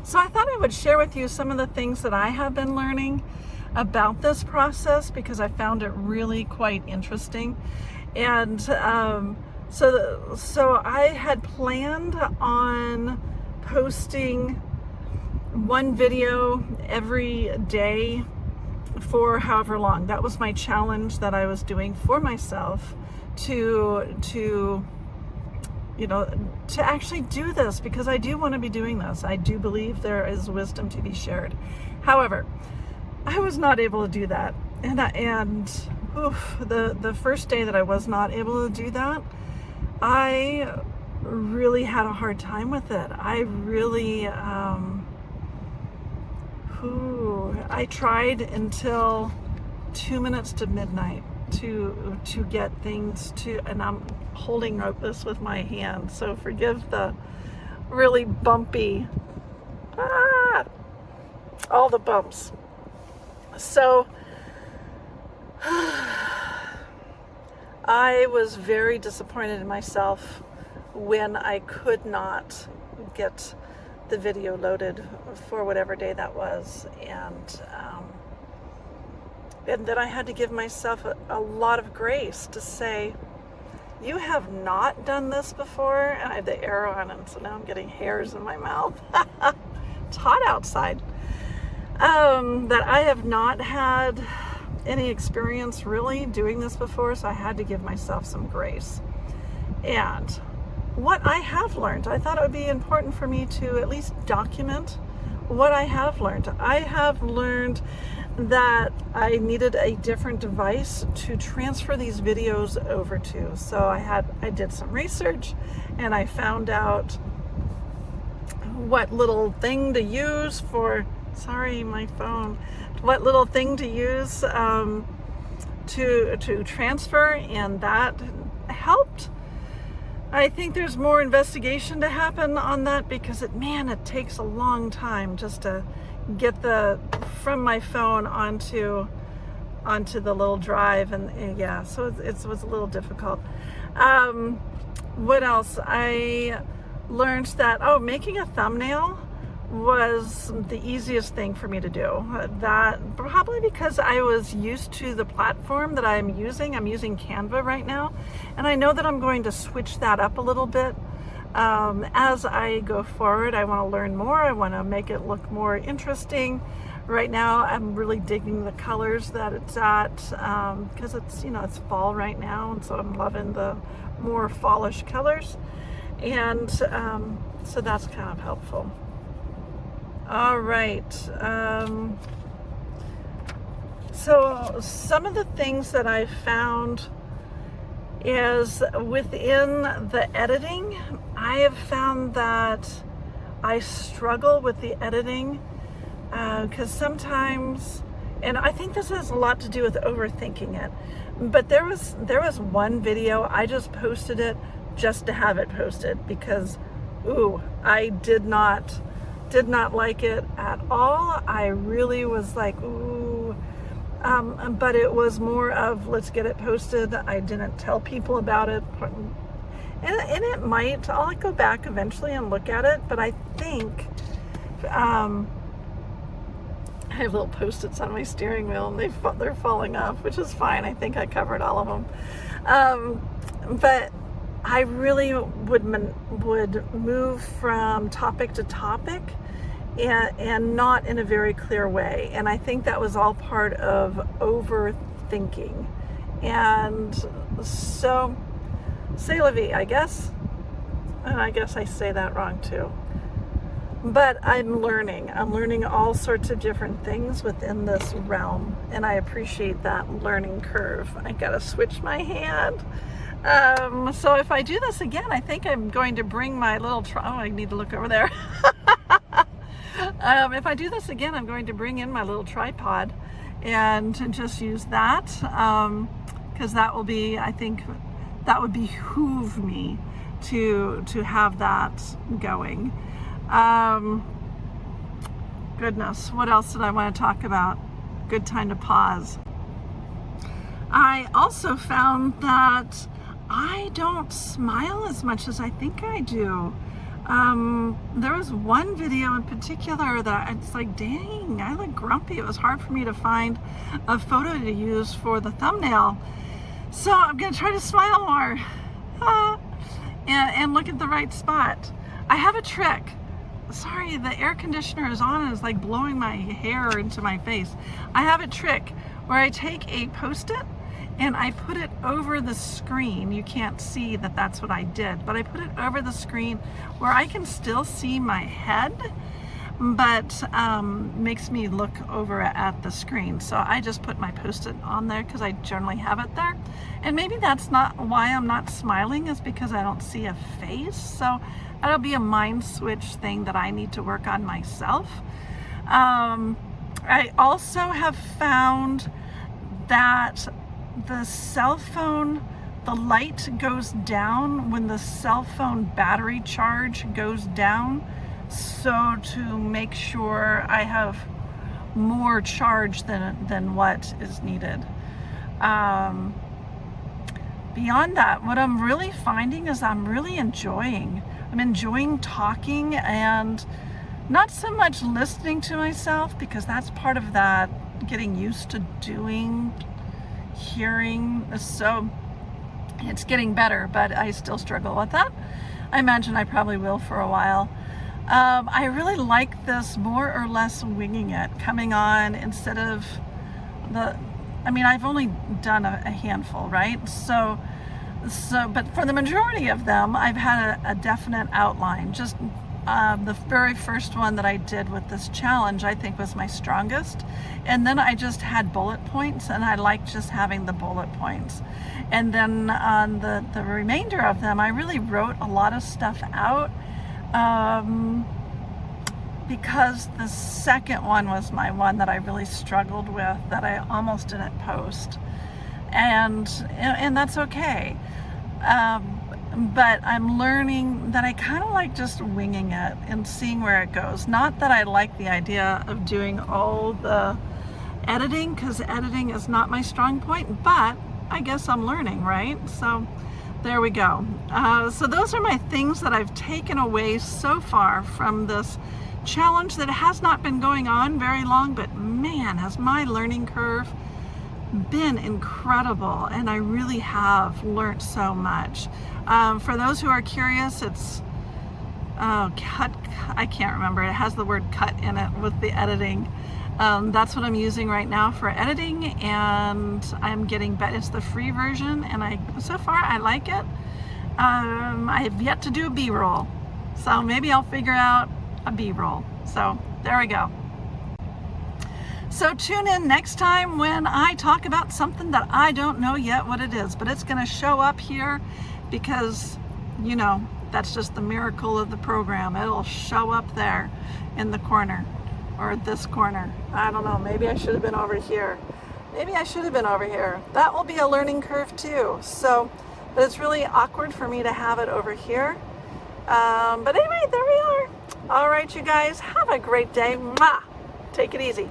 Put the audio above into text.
So I thought I would share with you some of the things that I have been learning about this process because I found it really quite interesting. And so I had planned on posting one video every day for however long. That was my challenge that I was doing for myself to actually do this, because I do want to be doing this. I do believe there is wisdom to be shared. However, I was not able to do that. The first day that I was not able to do that, I really had a hard time with it. I really, I tried until 2 minutes to midnight to get things to, and I'm holding this with my hand, so forgive the really bumpy, all the bumps. So I was very disappointed in myself when I could not get the video loaded for whatever day that was, and then I had to give myself a lot of grace to say, you have not done this before. And I have the arrow on it, so now I'm getting hairs in my mouth. It's hot outside. That I have not had any experience really doing this before, so I had to give myself some grace. And what I have learned, I thought it would be important for me to at least document what I have learned. I have learned that I needed a different device to transfer these videos over to. So I did some research, and I found out what little thing to use for, sorry, my phone, what little thing to use to transfer, and that helped. I think there's more investigation to happen on that, because it takes a long time just to get from my phone onto the little drive, and yeah, so it was a little difficult. What else? I learned that making a thumbnail was the easiest thing for me to do. That probably because I was used to the platform that I'm using. I'm using Canva right now, and I know that I'm going to switch that up a little bit as I go forward. I want to learn more. I want to make it look more interesting. Right now, I'm really digging the colors that it's at, because it's fall right now, and so I'm loving the more fallish colors, and so that's kind of helpful. All right. So some of the things that I've found is within the editing, I have found that I struggle with the editing because sometimes, and I think this has a lot to do with overthinking it, but there was one video, I just posted it just to have it posted because, I did not like it at all. I really was like, but it was more of, let's get it posted. I didn't tell people about it. And it might, I'll go back eventually and look at it, but I think, I have little Post-its on my steering wheel, and they're falling off, which is fine. I think I covered all of them. But I really would move from topic to topic, and not in a very clear way. And I think that was all part of overthinking. And so, c'est la vie, I guess. And I guess I say that wrong too. But I'm learning all sorts of different things within this realm, and I appreciate that learning curve. I gotta switch my hand. So if I do this again, I think I'm going to bring my little I need to look over there. If I do this again, I'm going to bring in my little tripod and just use that, because that will be, I think that would behoove me to have that going. Goodness, what else did I want to talk about? Good time to pause. I also found that I don't smile as much as I think I do. There was one video in particular that it's like, dang, I look grumpy. It was hard for me to find a photo to use for the thumbnail. So I'm gonna try to smile more and look at the right spot. I have a trick. Sorry, the air conditioner is on and it's like blowing my hair into my face. I have a trick where I take a Post-it and I put it over the screen. You can't see that that's what I did, but I put it over the screen where I can still see my head, but makes me look over at the screen. So I just put my Post-it on there because I generally have it there. And maybe that's not why I'm not smiling, is because I don't see a face. So that'll be a mind switch thing that I need to work on myself. I also have found that the cell phone, the light goes down when the cell phone battery charge goes down. So to make sure I have more charge than what is needed. Beyond that, what I'm really finding is I'm enjoying talking and not so much listening to myself, because that's part of that getting used to doing, hearing. So it's getting better, but I still struggle with that. I imagine I probably will for a while. I really like this more or less winging it, coming on instead of I've only done a handful, right? So, but for the majority of them, I've had a definite outline. Just the very first one that I did with this challenge, I think, was my strongest. And then I just had bullet points, and I like just having the bullet points. And then on the remainder of them, I really wrote a lot of stuff out. Because the second one was my one that I really struggled with, that I almost didn't post, and that's okay. But I'm learning that I kind of like just winging it and seeing where it goes. Not that I like the idea of doing all the editing, because editing is not my strong point, but I guess I'm learning, right? So there we go. So those are my things that I've taken away so far from this challenge that has not been going on very long, but man, has my learning curve been incredible, and I really have learned so much. For those who are curious, it's cut, I can't remember, it has the word cut in it with the editing. That's what I'm using right now for editing, and I'm getting better. It's the free version, and so far I like it. I have yet to do a B-roll, so maybe I'll figure out a B-roll. So there we go. So tune in next time when I talk about something that I don't know yet what it is, but it's going to show up here because, you know, that's just the miracle of the program. It'll show up there in the corner, or this corner. I don't know, maybe I should have been over here. Maybe I should have been over here. That will be a learning curve too. So, but it's really awkward for me to have it over here. But anyway, there we are. All right, you guys, have a great day. Mwah! Take it easy.